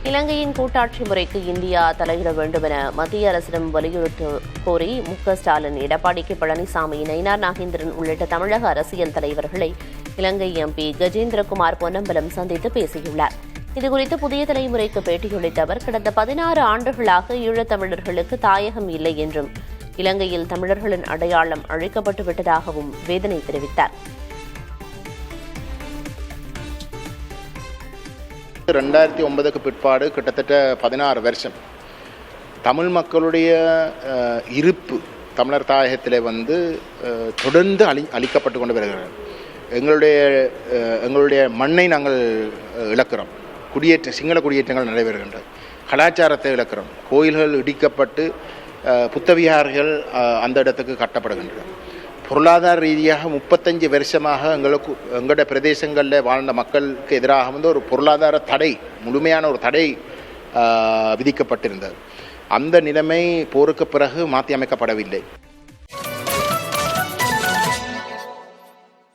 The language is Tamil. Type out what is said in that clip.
இலங்கையின் கூட்டாட்சி முறைக்கு இந்தியா தலையிட வேண்டும் என மத்திய அரசிடம் வலியுறுத்த கோரி மு.க.ஸ்டாலின், எடப்பாடி கே. பழனிசாமி, நயினார் நாகேந்திரன் உள்ளிட்ட தமிழக அரசியல் தலைவர்களை இலங்கை எம்பி கஜேந்திரகுமார் பொன்னம்பலம் சந்தித்து பேசியுள்ளார். இதுகுறித்து புதிய தலைமுறைக்கு பேட்டியளித்த அவர், கடந்த 16 ஆண்டுகளாக ஈழத்தமிழர்களுக்கு தாயகம் இல்லை என்றும் இலங்கையில் தமிழர்களின் அடையாளம் அழிக்கப்பட்டு விட்டதாகவும் வேதனை தெரிவித்தார். 2009க்கு பிற்பாடு கிட்டத்தட்ட 16 வருஷம் தமிழ் மக்களுடைய இருப்பு தமிழர் தாயகத்தில் தொடர்ந்து அழிக்கப்பட்டு கொண்டு வருகிறது. எங்களுடைய மண்ணை நாங்கள் இழக்கிறோம். சிங்கள குடியேற்றங்கள் நடைபெறுகின்றன. கலாச்சாரத்தை இழக்கிறோம். கோயில்கள் இடிக்கப்பட்டு புத்தவிகார்கள் அந்த இடத்துக்கு கட்டப்படுகின்றன. பொருளாதார ரீதியாக 35 வருஷமாக எங்களுடைய பிரதேசங்களில் வாழ்ந்த மக்களுக்கு எதிராக ஒரு பொருளாதார தடை, முழுமையான ஒரு தடை விதிக்கப்பட்டிருந்தது. அந்த நிலைமை போருக்கு பிறகு மாற்றி அமைக்கப்படவில்லை.